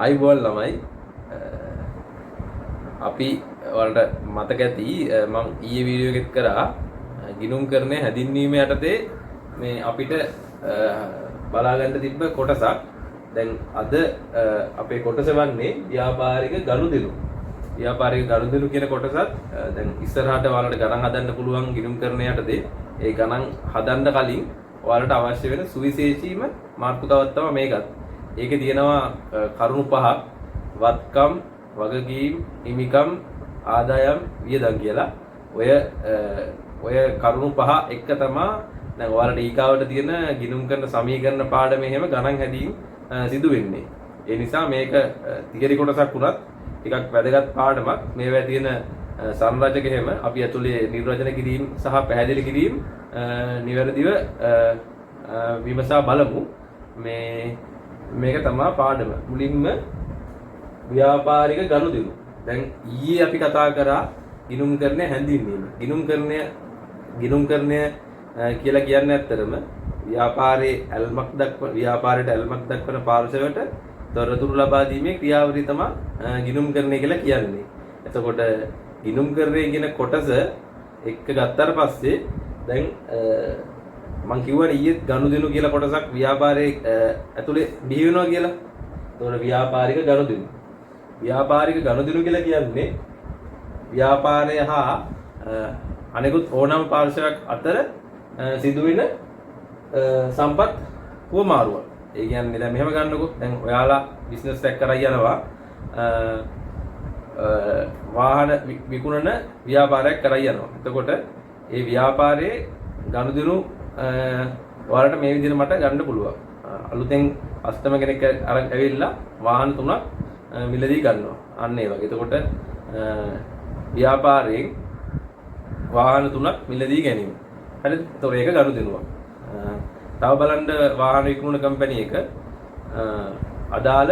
අයිබෝල් ළමයි අපි වලට මතක ඇති මම ඊයේ වීඩියෝ එකක් කරා ගිනුම් කරන්නේ හැදින්වීම යටතේ මේ අපිට බලා ගන්න තිබ්බ කොටසක් දැන් අද අපේ කොටස වන්නේ ව්‍යාපාරික ගනුදෙනු කියන කොටසත් දැන් ඉස්සරහට ඔයාලට ගණන් හදන්න පුළුවන් ගිනුම් කරන යටතේ ඒ ගණන් හදන්න කලින් ඔයාලට අවශ්‍ය වෙන සුවිශේෂීම මාතෘකාවක් තමයි මේකත්. ඒකේ තියෙනවා කරුණු පහක් වත්කම් වගකීම් හිමිකම් ආදායම් වියදම් කියලා. ඔය කරුණු පහ එක තමයි දැන් ඔයාලට ඊගාවට තියෙන ගිනුම් කරන සමීකරණ පාඩමේ හැම ගණන් හැදීම් සිදු වෙන්නේ. ඒ නිසා මේක තියරි කොටසක් වුණත් ටිකක් වැදගත් පාඩමක්. මේවා තියෙන සංරචක හැම අපි ඇතුලේ නිර්වචන කිරීම සහ පැහැදිලි කිරීම නිවැරදිව විමසා බලමු. මේක තමයි පාඩම. මුලින්ම ව්‍යාපාරික ගනුදෙනු. දැන් ඊයේ අපි කතා කරා ගිනුම් කරන්නේ හැඳින්වීම. ගිනුම් කරන්නේ කියලා කියන්නේ ඇත්තටම ව්‍යාපාරයට ඇල්මක් දක්වන පාර්ශවයට තොරතුරු ලබා දීමේ ක්‍රියාවලිය තමයි ගිනුම් කරන්නේ කියලා කියන්නේ. එතකොට ගිනුම් කරන්නේ කියන කොටස එක්ක ගත්තාට පස්සේ දැන් මම කිව්වනේ ඊයේ ගනුදෙනු කියලා කොටසක් ව්‍යාපාරයේ ඇතුලේ බිහි වෙනවා කියලා. එතකොට ව්‍යාපාරික ගනුදෙනු. ව්‍යාපාරික ගනුදෙනු කියලා කියන්නේ ව්‍යාපාරය හා අනෙකුත් ඕනෑම පාර්ශවයක් අතර සිදුවෙන සම්පත් හුවමාරුවක්. ඒ කියන්නේ දැන් මෙහෙම ගන්නකො. දැන් ඔයාලා බිස්නස් එකක් කරා යනවා. වාහන විකුණන ව්‍යාපාරයක් කරා යනවා. එතකොට ඒ ව්‍යාපාරයේ ගනුදෙනු ඔයාලට මේ විදිහට මට ගන්න පුළුවන්. අලුතෙන් කස්ටමර් කෙනෙක් අරන් ඇවිල්ලා වාහන 3ක් මිලදී ගන්නවා. අන්න ඒ වගේ. එතකොට ව්‍යාපාරයෙන් වාහන 3ක් මිලදී ගැනීම. හරිද? ඒතකොට ඒක ගනුදෙනුවක්. තව බලන්න වාහන විකුණන කම්පැනි එක අදාළ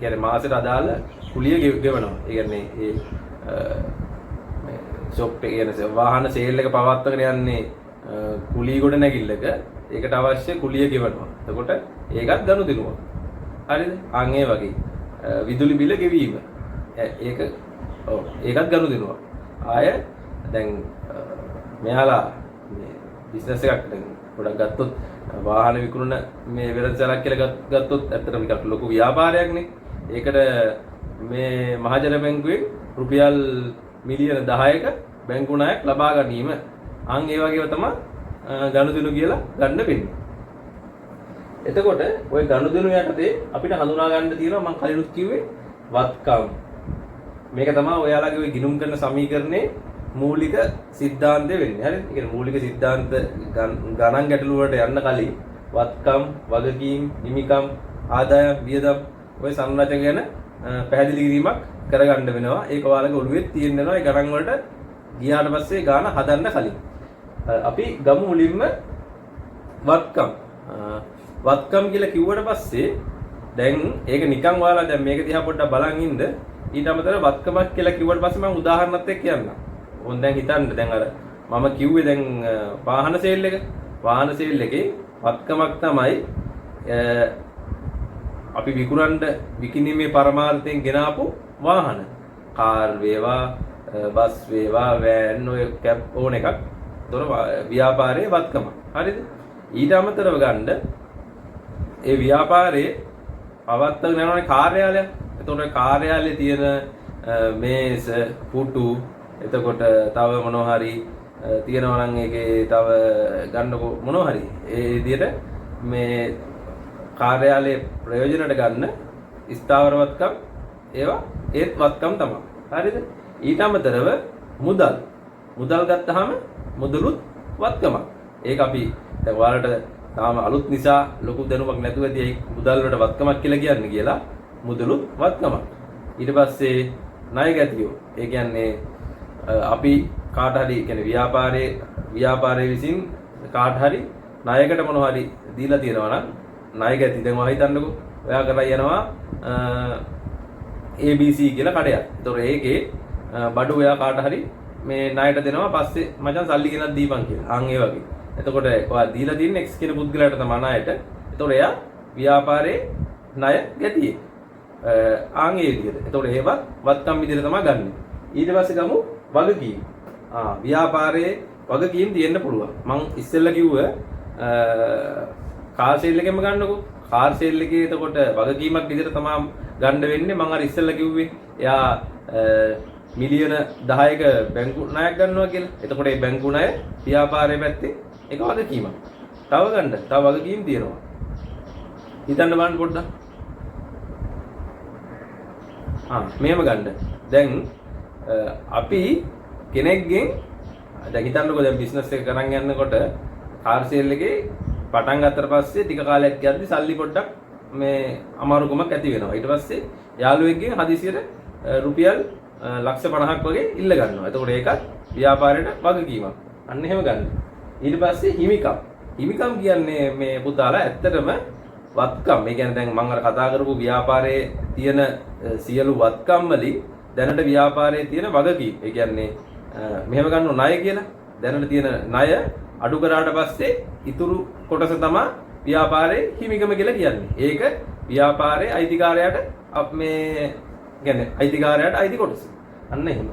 කියන්නේ මාසෙට අදාළ කුලිය ගෙවනවා. ඒ කියන්නේ ඒ ෂොප් එක කියන්නේ වාහන සේල් එක පවත්වාගෙන යන්නේ කුලී ගොඩ නැගිල්ලක ඒකට අවශ්‍ය කුලිය ගෙවනවා. එතකොට ඒකත් ගනුදෙනුවක්. හරිද? අන් ඒ වගේ විදුලි බිල ගෙවීම. ඒකත් ගනුදෙනුවක්. ආය දැන් මෙයාලා මේ බිස්නස් එකක් දැන් පොඩක් ගත්තොත් වාහන විකුණන මේ වෙළඳසැලක් කියලා ගත්තොත් ඇත්තටම ටිකක් ලොකු ව්‍යාපාරයක්නේ. ඒකට මේ මහජන බැංකුවෙන් රුපියල් මිලියන 10ක බැංකු ණයක් ලබා ගැනීම අන් ඒ වගේව තමයි ගනුදෙනු කියලා ගන්න වෙන්නේ. එතකොට ওই ගනුදෙනු යටතේ අපිට හඳුනා ගන්න තියෙනවා මම කලිනුත් කිව්වේ වත්කම්. මේක තමයි ඔයාලගේ ওই ගිනුම් කරන සමීකරණේ මූලික સિદ્ધාන්තය වෙන්නේ. හරිද? ඒ කියන්නේ මූලික સિદ્ધාන්ත ගණන් ගැටළු වලට යන්න කලින් වත්කම්, වගකීම්, හිමිකම්, ආදායම්, වියදම් ඔය සංරචක ගැන පැහැදිලි කිරීමක් කරගන්න වෙනවා. ඒක ඔයාලගේ ඔළුවේ තියෙන්න වෙනවා. ඒ ගණන් වලට ගියාට පස්සේ ගාන හදන්න කලින් අපි ගමු මුලින්ම වත්කම්. වත්කම් කියලා කිව්වට පස්සේ දැන් ඒක නිකන් ඔයාලා දැන් මේක දිහා පොඩ්ඩක් බලන් ඉන්න. ඊට අමතරව වත්කමක් කියලා කිව්වට පස්සේ මම උදාහරණයක් එක්ක කියන්නම්. ඕන් දැන් හිතන්න දැන් අර මම කිව්වේ දැන් වාහන සේල් එක. වාහන සේල් එකේ වත්කමක් තමයි අපි විකිණීමේ පරමාර්ථයෙන් ගෙනාපු වාහන. කාර් වේවා, බස් වේවා, වෑන් ඔය කැබ් ඕන එකක්. ඒතොර ව්‍යාපාරයේ වත්කම. හරිද? ඊට අමතරව ගන්න ඒ ව්‍යාපාරයේ පවත්වාගෙන යනවානේ කාර්යාලය. එතකොට කාර්යාලයේ තියෙන මේස, පුටු, එතකොට තව මොනවා හරි තියෙනවා නම් ඒකේ තව ගන්නකො මොනවා හරි. ඒ විදිහට මේ කාර්යාලයේ ප්‍රයෝජනට ගන්න ස්ථාවර වත්කම් ඒවා ඒත් වත්කම් තමයි. හරිද? ඊට අමතරව මුදල් ගත්තාම මුදලුත් වත්කමක්. ඒක අපි දැන් ඔයාලට තාම අලුත් නිසා ලොකු දැනුමක් නැතුවදී මුදල් වලට වත්කමක් කියලා කියන්නේ කියලා මුදලුත් වත්කමක්. ඊට පස්සේ ණය ගැතියෝ. ඒ කියන්නේ අපි කාට හරි කියන්නේ ව්‍යාපාරයේ විසින් කාට හරි ණයකට මොනවා හරි දීලා තියෙනවා නම් ණය ගැති. දැන් ඔයා හිතන්නකෝ ඔයා කරලා යනවා ABC කියලා කඩයක්. ඒතකොට ඒකේ බඩු ඔයා කාට හරි මේ ණයට දෙනවා පස්සේ මචං සල්ලි ගෙනත් දීපන් කියලා. අන් ඒ වගේ. එතකොට ඔයා දීලා තියෙන X කියන පුද්ගලයාට තමයි ණයට. එතකොට එයා ව්‍යාපාරයේ ණය ගැතියේ. ආන් ඒ විදිහට. එතකොට ඒවත් වත්කම් විදිහට තමයි ගන්න. ඊට පස්සේ ගමු වගකීම්. ව්‍යාපාරයේ වගකීම් තියෙන්න පුළුවන්. මං ඉස්සෙල්ලා කිව්ව කාර් සේල් එකෙම ගන්නකො. කාර් සේල් එකේ එතකොට වගකීමක් විදිහට තමයි ගන්න වෙන්නේ. මං අර ඉස්සෙල්ලා කිව්වේ එයා මිලියන 10ක බැංකු ණයක් ගන්නවා කියලා. එතකොට මේ බැංකු ණය ව්‍යාපාරයේ පැත්තේ ඒක වගකීමක්. තව ගන්න. තව වගකීම් තියෙනවා. හිතන්න බලන්න පොඩ්ඩක්. මෙහෙම ගන්න. දැන් අපි කෙනෙක්ගෙන් දැන් හිතන්නකෝ දැන් බිස්නස් එක කරන් යනකොට කාර් සේල් එකේ පටන් ගත්තට පස්සේ ටික කාලයක් යද්දි සල්ලි පොඩ්ඩක් මේ අමාරුකමක් ඇති වෙනවා. ඊට පස්සේ යාළුවෙක්ගෙන් හදිසියට රුපියල් ලක්ෂ 50ක් වගේ ඉල්ල ගන්නවා. එතකොට ඒකත් ව්‍යාපාරයට වගකීමක්. අන්න එහෙම ගන්න. ඊට පස්සේ හිමිකම්. හිමිකම් කියන්නේ මේ පුතාලා ඇත්තටම වත්කම්. ඒ කියන්නේ දැන් මම අර කතා කරපු ව්‍යාපාරයේ තියෙන සියලු වත්කම් වලින් දැනට ව්‍යාපාරයේ තියෙන වගකීම්. ඒ කියන්නේ මෙහෙම ගන්න ණය කියලා. දැනට තියෙන ණය අඩු කරාට පස්සේ ඉතුරු කොටස තමයි ව්‍යාපාරයේ හිමිකම කියලා කියන්නේ. ඒක ව්‍යාපාරයේ අයිතිකාරයාට මේ කියන්නේ අයිතිකාරයාට අයිති කොටස. අන්න එහෙම.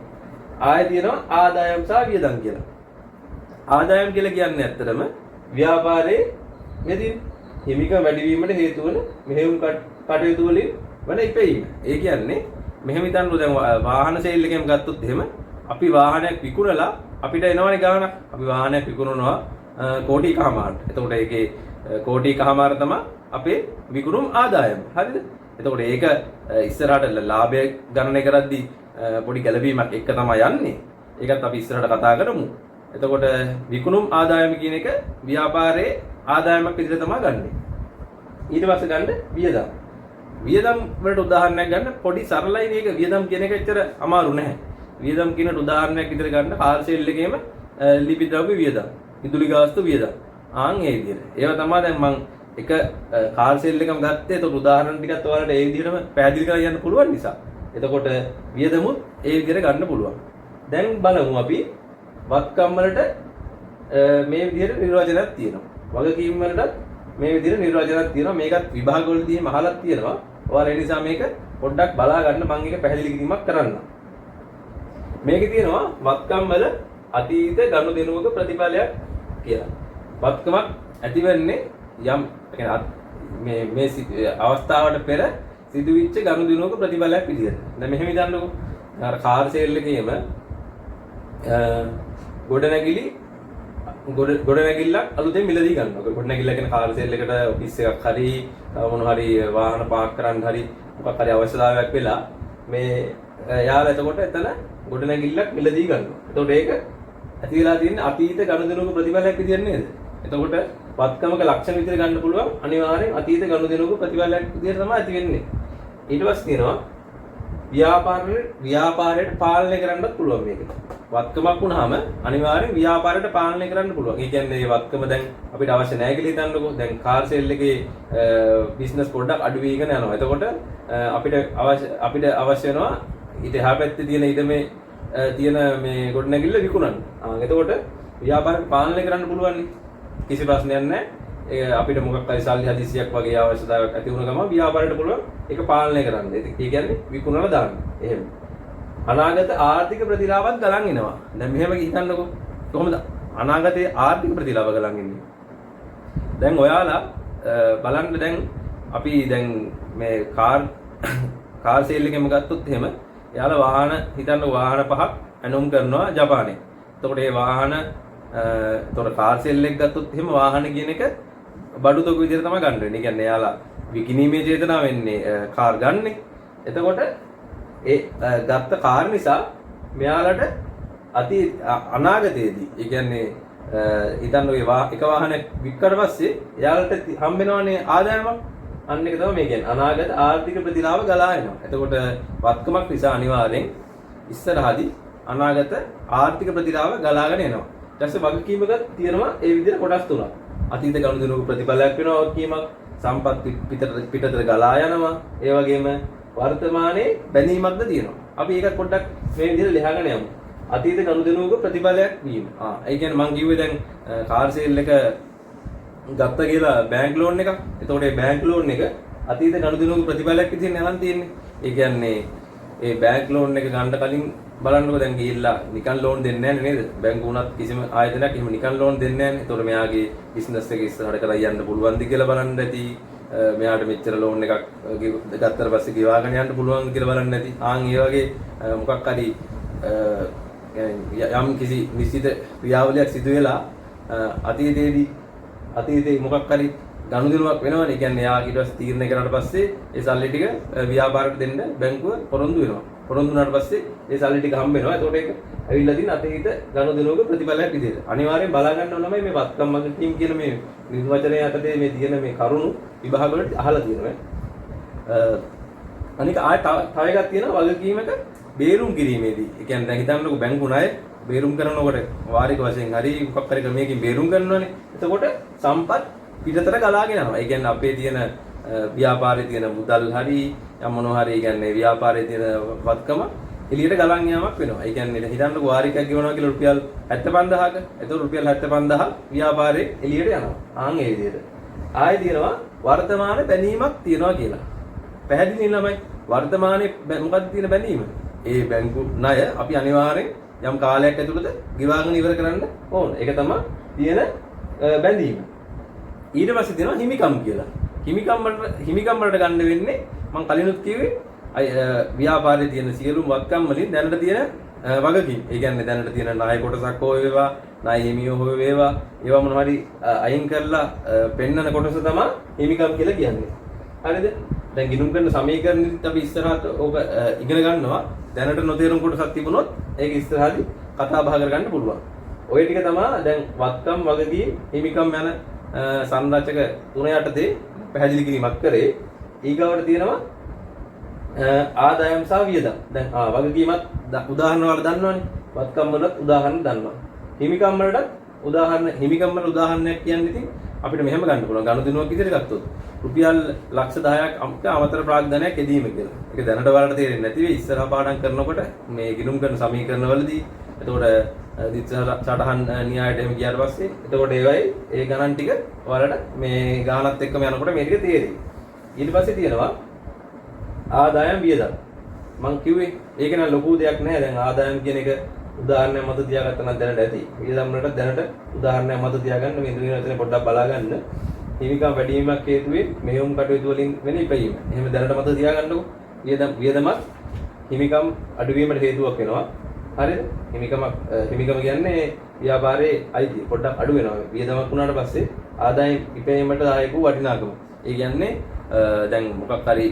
ආයෙ තියෙනවා ආදායම් සහ වියදම් කියලා. ආදායම් කියලා කියන්නේ ඇත්තටම ව්‍යාපාරයේ මෙදින් හිමිකම වැඩි වීමට හේතු වන මෙහෙයුම් කටයුතු වලින් වන ඉපැයීම. ඒ කියන්නේ මෙහෙම හිතන්නකො දැන් වාහන සේල් එකෙන් ගත්තොත් එහෙම අපි වාහනයක් විකුණලා අපිට එනවනේ ගාණක්. අපි වාහනයක් විකුණනවා කෝටි කමාරට. එතකොට ඒකේ කෝටි කමාර තමයි අපේ විකුණුම් ආදායම. හරිද? එතකොට ඒක ඉස්සරහට ලාභය ගණනය කරද්දී පොඩි ගැළපීමක් එක්ක තමයි යන්නේ. ඒකත් අපි ඉස්සරහට කතා කරමු. එතකොට විකුණුම් ආදායම කියන එක ව්‍යාපාරයේ ආදායමක් විදිහට තමයි ගන්නෙ. ඊට පස්සේ ගන්න වියදම්. වියදම් වලට උදාහරණයක් ගන්න පොඩි සරලයි මේක. වියදම් කියන එක ඇත්තට අමාරු නැහැ. වියදම් කියන උදාහරණයක් විදිහට ගන්න කාර් සේල් එකේම ලිපි ද්‍රව්‍ය වියදම්, විදුලි ගාස්තු වියදම්. ආන් ඒ විදිහට. ඒවා තමයි දැන් මම එක කාර් සේල් එකම ගත්තේ. ඒක උදාහරණ ටිකත් ඔයාලට ඒ විදිහටම පැහැදිලි කරලා යන්න පුළුවන් නිසා. එතකොට වියදමුත් ඒ විදිහට ගන්න පුළුවන්. දැන් බලමු අපි වත්කම් වලට මේ විදිහට නිර්වචනයක් තියෙනවා. වගකීම් වලටත් මේ විදිහට නිර්වචනයක් තියෙනවා. මේකත් විභාග වලදී අහලා තියෙනවා. ඔයාලා ඒ නිසා මේක පොඩ්ඩක් බලා ගන්න මම එක පැහැදිලි කිරීමක් කරන්නම්. මේකේ තියෙනවා වත්කම් වල අතීත ගනුදෙනුවක ප්‍රතිඵලයක් කියලා. වත්කමක් ඇති වෙන්නේ යම් මේ අවස්ථාවට පෙර සිදුවිච්ච ගනුදෙනුවක ප්‍රතිඵලයක් විදිහට. දැන් මෙහෙම හිතන්නකෝ. අර කාර් සේල් එකේම ගොඩනැගිල්ලක් අලුතෙන් මිලදී ගන්නවා. ගොඩනැගිල්ල කියන්නේ කාර් සේල් එකට ඔෆිස් එකක් හරි මොන හරි වාහන පාක් කරන්න හරි මොකක් හරි අවශ්‍යතාවයක් වෙලා මේ යාළුවා එතකොට එතන ගොඩනැගිල්ලක් මිලදී ගන්නවා. එතකොට ඒක ඇති වෙලා තියෙන අතීත ගනුදෙනුවක ප්‍රතිඵලයක් විදියට නේද? එතකොට වත්කමක ලක්ෂණ විදිහට ගන්න පුළුවන් අනිවාර්යෙන් අතීත ගනුදෙනුවක ප්‍රතිඵලයක් විදිහට තමයි ඇති වෙන්නේ. ඊට පස්සේ තියෙනවා ව්‍යාපාරයට පාලනය කරන්නත් පුළුවන් මේක. වත්කමක් වුණාම අනිවාර්යෙන් ව්‍යාපාරයට පාලනය කරන්න පුළුවන්. ඒ කියන්නේ මේ වත්කම දැන් අපිට අවශ්‍ය නැහැ කියලා හිතන්නකෝ. දැන් කාර් සේල් එකේ බිස්නස් පොඩ්ඩක් අඩු වෙගෙන යනවා. එතකොට අපිට අවශ්‍ය වෙනවා ඊට එහා පැත්තේ තියෙන ඉඩමේ තියෙන මේ ගොඩනැගිල්ල විකුණන්න. එතකොට ව්‍යාපාරයට පාලනය කරන්න පුළුවන්. කිසි ප්‍රශ්නයක් නැහැ. අපිට මොකක් හරි සල්ලි හදිසියක් වගේ අවශ්‍යතාවයක් ඇති වුණ ගමන් ව්‍යාපාරයට පුළුවන් ඒක පාලනය කරන්න. ඒ කියන්නේ විකුණලා දාන්න. එහෙම. අනාගත ආර්ථික ප්‍රතිලාභත් ගලන් එනවා. දැන් මෙහෙම හිතන්නකෝ. කොහොමද අනාගතයේ ආර්ථික ප්‍රතිලාභ ගලන් එන්නේ? දැන් ඔයාලා බලන්න දැන් අපි දැන් මේ කාර් සේල් එකෙම ගත්තොත් එහෙම එයාලා වාහන හිතන්න වාහන 5ක් ඇනුම් කරනවා ජපානයේ. එතකොට මේ වාහන එතකොට කාර් සේල් එක ගත්තොත් එහෙම වාහන කියන එක බඩු තොග විදිහට තමයි ගන්න වෙන්නේ. ඒ කියන්නේ එයාලා විකිණීමේ චේතනාව වෙන්නේ කාර් ගන්නෙ. එතකොට ඒ ගත්ත කාර් නිසා මෙයාලට අනාගතයේදී ඒ කියන්නේ හිතන්න ඔය එක වාහනයක් වික්කට පස්සේ එයාලට හම්බ වෙනවනේ ආදායමක්. අන්න එක තමයි මේ කියන්නේ අනාගත ආර්ථික ප්‍රතිලාභ ගලා එනවා. එතකොට වත්කමක් නිසා අනිවාර්යෙන් ඉස්සරහදී අනාගත ආර්ථික ප්‍රතිලාභ ගලාගෙන එනවා. ඊට පස්සේ වගකීමක තියෙනවා ඒ විදිහට කොටස් තුනක්. අතීත ගනුදෙනුවක ප්‍රතිඵලයක් වෙනවා වගකීමක්, සම්පත් පිටතට ගලා යනවා. ඒ වගේම වර්තමානයේ බැඳීමක්ද තියෙනවා. අපි ඒක පොඩ්ඩක් මේ විදිහට ලියාගෙන යමු. අතීත ගනුදෙනුවක ප්‍රතිඵලයක් වීම. ඒ කියන්නේ මම කිව්වේ දැන් කාර් සේල් එක ගත්ත කියලා බැංක් ලෝන් එකක්. එතකොට මේ බැංක් ලෝන් එක අතීත ගනුදෙනුවක ප්‍රතිඵලයක් විදිහට නලන් තියෙන්නේ. ඒ කියන්නේ ඒ බැංක් ලෝන් එක ගන්න කලින් බලන්නකො දැන් ගිහිල්ලා නිකන් ලෝන් දෙන්නේ නැහැ නේද? බැංකු උනත් කිසිම ආයතනයක් එහෙම නිකන් ලෝන් දෙන්නේ නැහැ නේ. ඒතකොට මෙයාගේ බිස්නස් එක ඉස්සරහට කරලා යන්න පුළුවන්ද කියලා බලන්න ඇති. මෙයාට මෙච්චර ලෝන් එකක් ගත්තට පස්සේ ගෙවාගෙන යන්න පුළුවන්ද කියලා බලන්න ඇති. ආන් ඒ වගේ මොකක් හරි යම් කිසි නිශ්චිත ක්‍රියාවලියක් සිදු වෙලා අතීතයේ මොකක් හරි ගනුදෙනුවක් වෙනවනේ. ඒ කියන්නේ යා ඊට පස්සේ තීරණය කරාට පස්සේ ඒ සල්ලි ටික ව්‍යාපාරයට දෙන්න බැංකුව පොරොන්දු වෙනවා. පොරොන්දු වුණාට පස්සේ ඒ සල්ලි ටික හම්බ වෙනවා. එතකොට ඒක ඇවිල්ලා තියෙන අතීත ගනුදෙනුවක ප්‍රතිඵලයක් විදිහට. අනිවාර්යෙන් බලා ගන්න ඕන තමයි මේ වත්කම් මගටීම් කියන මේ නිර්වචනය යටතේ මේ තියෙන මේ කරුණු විභාග වලට අහලා තියෙනවා. අනික ආය තව එකක් තියෙනවා වගකීමක බේරුම් කිරීමේදී. ඒ කියන්නේ දැන් හිතන්නකො බැංකු ණය බේරුම් කරනකොට වාරික වශයෙන් හරි මොකක් හරි ක්‍රමයකින් බේරුම් කරනවානේ. එතකොට සම්පත් පිටතට ගලාගෙන යනවා. ඒ කියන්නේ අපේ තියෙන ව්‍යාපාරයේ තියෙන මුදල් හරි යම් මොනවා හරි කියන්නේ ව්‍යාපාරයේ තියෙන වත්කම එළියට ගලන් යාමක් වෙනවා. ඒ කියන්නේ හිතන්නකො වාරිකයක් ගෙවනවා කියලා රුපියල් 75000ක. එතකොට රුපියල් 75000 ව්‍යාපාරයේ එළියට යනවා. ආන් ඒ විදිහට. ආයෙ තියෙනවා වර්තමාන බැඳීමක් තියෙනවා කියලා. පැහැදිලි ළමයි. වර්තමානයේ මොකක්ද තියෙන බැඳීම? ඒ බැංකු ණය අපි අනිවාර්යෙන් යම් කාලයක් ඇතුළත ගෙවාගෙන ඉවර කරන්න ඕන. ඒක තමයි තියෙන බැඳීම. ඊට පස්සේ තියෙනවා හිමිකම් කියලා. හිමිකම් වලට ගන්න වෙන්නේ මම කලිනුත් කිව්වේ ව්‍යාපාරයේ තියෙන සියලුම වත්කම් වලින් දැනට තියෙන වගකීම්. ඒ කියන්නේ දැනට තියෙන ණය කොටසක් හෝ වේවා, ණය හිමියෝ හෝ වේවා, ඒවා මොනවා හරි අයින් කරලා පෙන්නන කොටස තමයි හිමිකම් කියලා කියන්නේ. හරිද? දැන් ගිණුම් කරන සමීකරණෙත් අපි ඉස්සරහට ඕක ඉගෙන ගන්නවා. දැනට නොතේරුම් කොටසක් තිබුණොත් ඒක ඉස්සරහදී කතා බහ කරගන්න පුළුවන්. ඔය ටික තමයි දැන් වත්කම් වගකීම් හිමිකම් යන සංරචක තුන යටතේ පැහැදිලි කිරීමක් කරේ. ඊගාවට තියෙනවා ආදායම් සහ වියදම්. දැන් වගකීමත් උදාහරණ වල දන්නවනේ. වත්කම් වලත් උදාහරණ දන්නවා. හිමිකම් වලට හිමිකම් වල උදාහරණයක් කියන්නේ ඉතින් අපිට මෙහෙම ගන්න පුළුවන්. ගනුදෙනුවක් විදිහට ගත්තොත් රුපියල් ලක්ෂ 10ක් අමතර ප්‍රාග්ධනයක් එදීම කියලා. ඒක දැනට වලට තේරෙන්නේ නැති වෙයි ඉස්සරහ පාඩම් කරනකොට මේ ගිණුම් කරන සමීකරණවලදී. එතකොට දිස්ස සටහන් න්‍යායට එහෙම ගියාට පස්සේ එතකොට ඒ ගණන් ටික වලට මේ ගානත් එක්කම යනකොට මේ ටික තේරෙයි. ඊට පස්සේ තියෙනවා ආදායම් වියදම්. මම කිව්වේ ඒක නම් ලොකු දෙයක් නෑ. දැන් ආදායම් කියන එක උදාහරණයක් මත තියාගත්තා නම් දැනට ඇති. වියදම් වලට දැනට උදාහරණයක් මත තියාගන්න මේ දුවේ නැතනේ පොඩ්ඩක් බලා ගන්න. හිමිකම් වැඩි වීමක් හේතුවෙන් මෙහෙයුම් කටයුතු වලින් වෙන ඉපැයීම. එහෙම දැනට මත තියාගන්නකො. වියදමත් හිමිකම් අඩු වීමට හේතුවක් වෙනවා. හරිද? හිමිකම කියන්නේ ව්‍යාපාරයේ අයිතිය පොඩ්ඩක් අඩු වෙනවා. වියදමක් වුණාට පස්සේ ආදායම් ඉපැයීමට දායක වූ වටිනාකම. ඒ කියන්නේ දැන් මොකක් හරි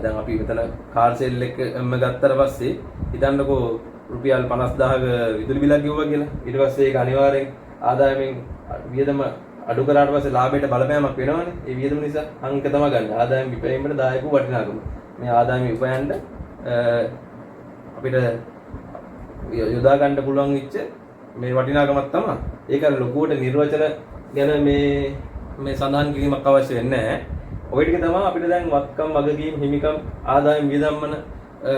දැන් අපි මෙතන කාර් සෙල් එකම ගත්තට පස්සේ හිතන්නකෝ රුපියල් 50000ක විදුලි බිලක් ගෙවුවා කියලා. ඊට පස්සේ ඒක අනිවාර්යෙන් ආදායමෙන් වියදම අඩු කරාට පස්සේ ලාභයට බලපෑමක් වෙනවනේ. ඒ වියදම නිසා අංක තමයි ගන්න. ආදායම් විපැයීමට දායක වූ වටිනාකම. මේ ආදායම විපයන්න අපිට යොදා ගන්න පුළුවන් වෙච්ච මේ වටිනාකමක් තමයි. ඒක අර ලොකුවට නිර්වචන ගැන මේ සඳහන් කිරීමක් අවශ්‍ය වෙන්නේ නැහැ. ඔය ටික තමයි අපිට දැන් වත්කම් වගකීම් හිමිකම් ආදායම් වියදම් වන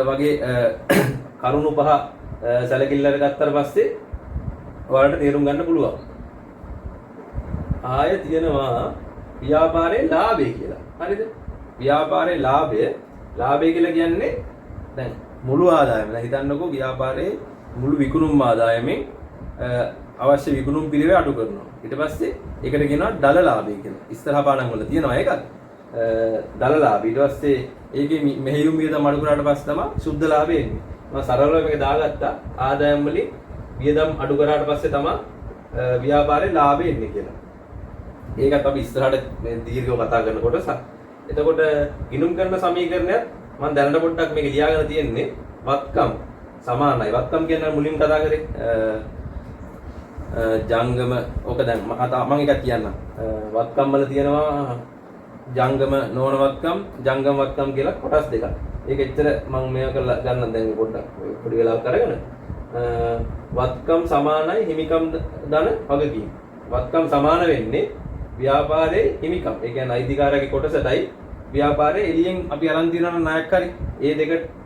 වගේ කරුණු පහ සැලකිල්ලට ගත්තට පස්සේ ඔයාලට තේරුම් ගන්න පුළුවන්. ආයෙ තියෙනවා ව්‍යාපාරයේ ලාභය කියලා. හරිද? ව්‍යාපාරයේ ලාභය කියලා කියන්නේ දැන් මුළු ආදායම. දැන් හිතන්නකෝ ව්‍යාපාරයේ මුළු විකුණුම් ආදායමෙන් අවශ්‍ය විකුණුම් පිළිවෙල අඩු කරනවා. ඊට පස්සේ ඒකට කියනවා දල ලාභය කියලා. ඉස්සරහා පාඩම් වල තියෙනවා ඒකත්. දල ලාභය. ඊට පස්සේ ඒකේ මෙහෙයුම් වියදම් අඩු කරාට පස්සේ තමයි සුද්ධ ලාභය එන්නේ. මම සරලව මේක දාගත්තා. ආදායම් වලින් වියදම් අඩු කරාට පස්සේ තමයි ව්‍යාපාරයේ ලාභය එන්නේ කියලා. ඒකත් අපි ඉස්සරහට දීර්ඝව කතා කරනකොට එතකොට ගිණුම් කරන සමීකරණයත් මම දැනට පොඩ්ඩක් මේක ලියාගෙන තියෙන්නේ වත්කම් සමානයි. වත්කම් කියන්නේ මුලින් කතා කරේ ජංගම. ඕක දැන් මම එකක් කියන්නම්. වත්කම් වල තියෙනවා ජංගම නොවන වත්කම්, ජංගම වත්කම් කියලා කොටස් දෙකක්. ඒක එච්චර මම මේක කරලා ගන්න දැන් පොඩ්ඩක් පොඩි වෙලාවක් අරගෙන වත්කම් සමානයි හිමිකම් ධන වගකීම්. වත්කම් සමාන වෙන්නේ ව්‍යාපාරයේ හිමිකම්. ඒ කියන්නේ අයිතිකාරයාගේ කොටසටයි ව්‍යාපාරයේ එළියෙන් අපි අරන් තියනවා ණයක් හරි. ඒ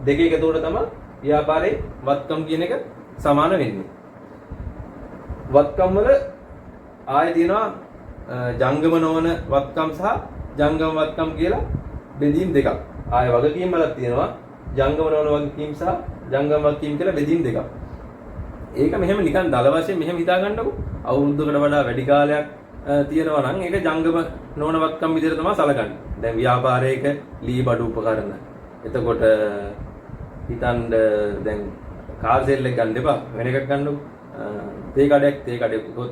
දෙක එකතුවට තමයි ව්‍යාපාරයේ වත්කම් කියන එක සමාන වෙන්නේ. වත්කම් වල ආයෙ තියෙනවා ජංගම නොවන වත්කම් සහ ජංගම වත්කම් කියලා බෙදීම් දෙකක්. ආයෙ වගකීම් වලක් තියෙනවා ජංගම නොවන වගකීම් සහ ජංගම වගකීම් කියලා බෙදීම් දෙකක්. ඒක මෙහෙම නිකන් දල වශයෙන් මෙහෙම හිතා ගන්නකො. අවුරුද්දකට වඩා වැඩි කාලයක් තියෙනවා නම් ඒක ජංගම නොවන වගකම් විදිහට තමයි සලකන්නේ. දැන් ව්‍යාපාරයක ලී බඩු උපකරණ. එතකොට හිතන්න දැන් කාර් සෙල් එක ගන්න එපා. වෙන එකක් ගන්නකො. තේ කඩයක් හිතන්නකො.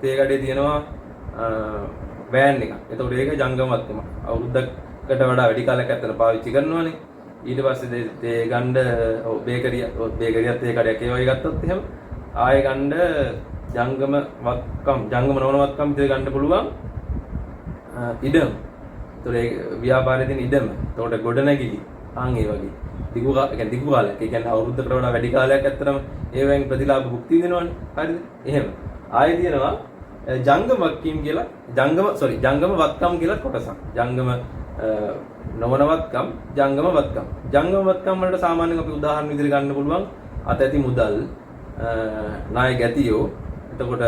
තේ කඩේ තියෙනවා වෑන් එකක්. එතකොට ඒක ජංගම වගකම. අවුරුද්දකට වඩා වැඩි කාලයක් ඇත්තට පාවිච්චි කරනවානේ. ඊට පස්සේ තේ ගන්න බේකරියත් තේ කඩයක් ඒ වගේ ගත්තොත් එහෙම ආයෙ ගන්න ජංගම නොවන වත්කම් විතර ගන්න පුළුවන් ඉඩම. ඒතකොට ඒ ව්‍යාපාරයේ තියෙන ඉඩම. ඒතකොට ගොඩනැගිලි ඒ වගේ දිගු කාලයක්. ඒ කියන්නේ අවුරුද්දකට වඩා වැඩි කාලයක් ඇත්තටම ඒවෙන් ප්‍රතිලාභ භුක්ති විඳිනවනේ. හරිද? එහෙම. ආයෙ තියෙනවා ජංගම වත්කම් කියලා ජංගම වත්කම් කියලා කොටසක්. ජංගම නොවන වත්කම් ජංගම වත්කම්. ජංගම වත්කම් වලට සාමාන්‍යයෙන් අපි උදාහරණ විදිහට ගන්න පුළුවන් අත ඇති මුදල් ණය ගැතියෝ. එතකොට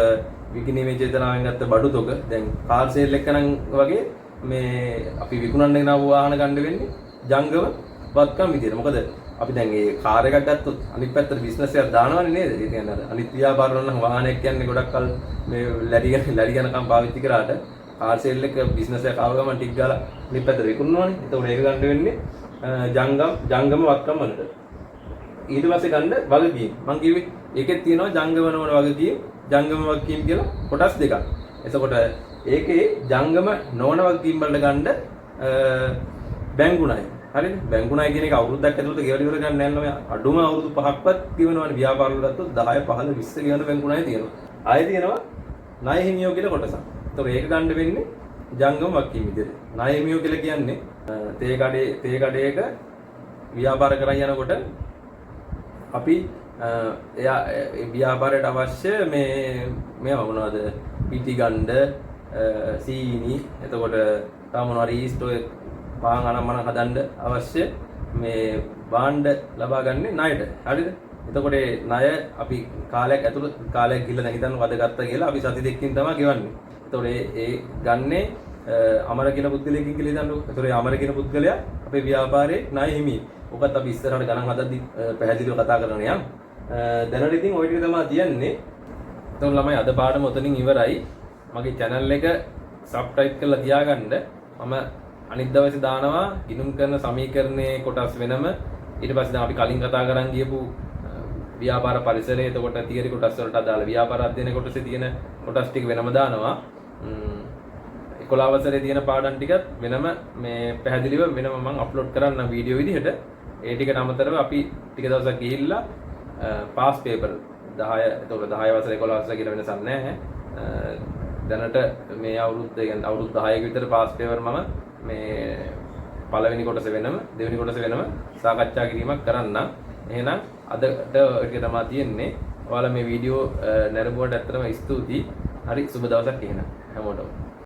විකිණීමේ චේතනාවෙන් ගත්ත බඩු තොග. දැන් කාර් සේල් එක නම් වගේ මේ අපි විකුණන්න ගෙනාව වාහන ගන්න වෙන්නේ ජංගම වත්කම් විදියට. මොකද අපි දැන් මේ කාර් එකක් ගත්තොත් අනිත් පැත්තට බිස්නස් එකක් දානවනේ නේද? ඒ කියන්නේ අනිත් ව්‍යාපාර වල නම් වාහනයක් කියන්නේ ගොඩක් කල් මේ ලැඩි යනකම් පාවිච්චි කරාට කාර් සේල් එක බිස්නස් එකක් ආව ගමන් ටික ගාලා අනිත් පැත්තට විකුණනවනේ. එතකොට ඒක ගන්න වෙන්නේ ජංගම වත්කම් වලට. ඊට පස්සේ ගන්න වගකීම්. මම කිව්වේ ඒකෙත් තියෙනවා ජංගම නොවන වගකීම් ජංගම වගකීම් කියලා කොටස් දෙකක්. එතකොට ඒකේ ජංගම නොවන වගකීම් වලට ගන්න බැංකු ණය. හරිද? බැංකු ණය කියන එක අවුරුද්දක් ඇතුළත ගෙවලා ඉවර ගන්න යනවා. අඩුම අවුරුදු 5ක්වත් ගෙවනවනේ. ව්‍යාපාර වල ගත්තොත් 10 15 20 ගෙවන බැංකු ණය තියෙනවා. ආයෙ තියෙනවා ණය හිමියෝ කියලා කොටසක්. එතකොට ඒක ගන්න වෙන්නේ ජංගම වගකීම් විදිහට. ණය හිමියෝ කියලා කියන්නේ තේ කඩේක ව්‍යාපාර කරන් යනකොට අපි එයා ව්‍යාපාරයට අවශ්‍ය මේ මොනවද පිටි ගන්න සීනි එතකොට තව මොනවාරි ඊස්ට් ඔය පාන් අනම්මන හදන්න අවශ්‍ය මේ භාණ්ඩ ලබා ගන්න ණයට. හරිද? එතකොට ඒ ණය අපි කාලයක් ගිහලා දැන් හිතන්න වද ගත්තා කියලා අපි සති දෙකකින් තමයි ගෙවන්නේ. එතකොට ඒ ගන්නේ අමර කියන පුද්ගලයෙක්ගෙන් කියලා හිතන්නකො. එතකොට ඒ අමර කියන පුද්ගලයා අපේ ව්‍යාපාරයේ ණය හිමි. ඔකත් අපි ඉස්සරහට ගණන් හදද්දි පැහැදිලිව කතා කරන්න යමු. දැනට ඉතින් ওই ටික තමයි තියන්නේ. එතකොට ළමයි අද පාඩම උතනින් ඉවරයි. මගේ channel එක subscribe කරලා තියාගන්න. මම අනිත් දවසේ දානවා ගිණුම් කරන සමීකරණයේ කොටස් වෙනම. ඊට පස්සේ දැන් අපි කලින් කතා කරන් ගියපු ව්‍යාපාර පරිසරය එතකොට තියරි කොටස් වලට අදාළ ව්‍යාපාර අධ්‍යයන කොටසේ තියෙන කොටස් ටික වෙනම දානවා. 11 වසරේ තියෙන පාඩම් ටිකත් වෙනම මේ පැහැදිලිව වෙනම මම අප්ලෝඩ් කරන්න වීඩියෝ විදිහට. ඒ ටිකට අමතරව අපි ටික දවසක් ගිහිල්ලා පාස් පේපර් 10 එතකොට 10 වසරේ 11 වසරේ කියලා වෙනසක් නැහැ. දැනට මේ අවුරුද්ද කියන්නේ අවුරුදු 10ක විතර පාස් පේපර් මම මේ පළවෙනි කොටස වෙනම දෙවෙනි කොටස වෙනම සාකච්ඡා කිරීමක් කරන්න. එහෙනම් අදට ඒක තමයි තියෙන්නේ. ඔයාලා මේ වීඩියෝ නැරඹුවට ඇත්තටම ස්තුතියි. හරි සුබ දවසක් එහෙනම් හැමෝටම.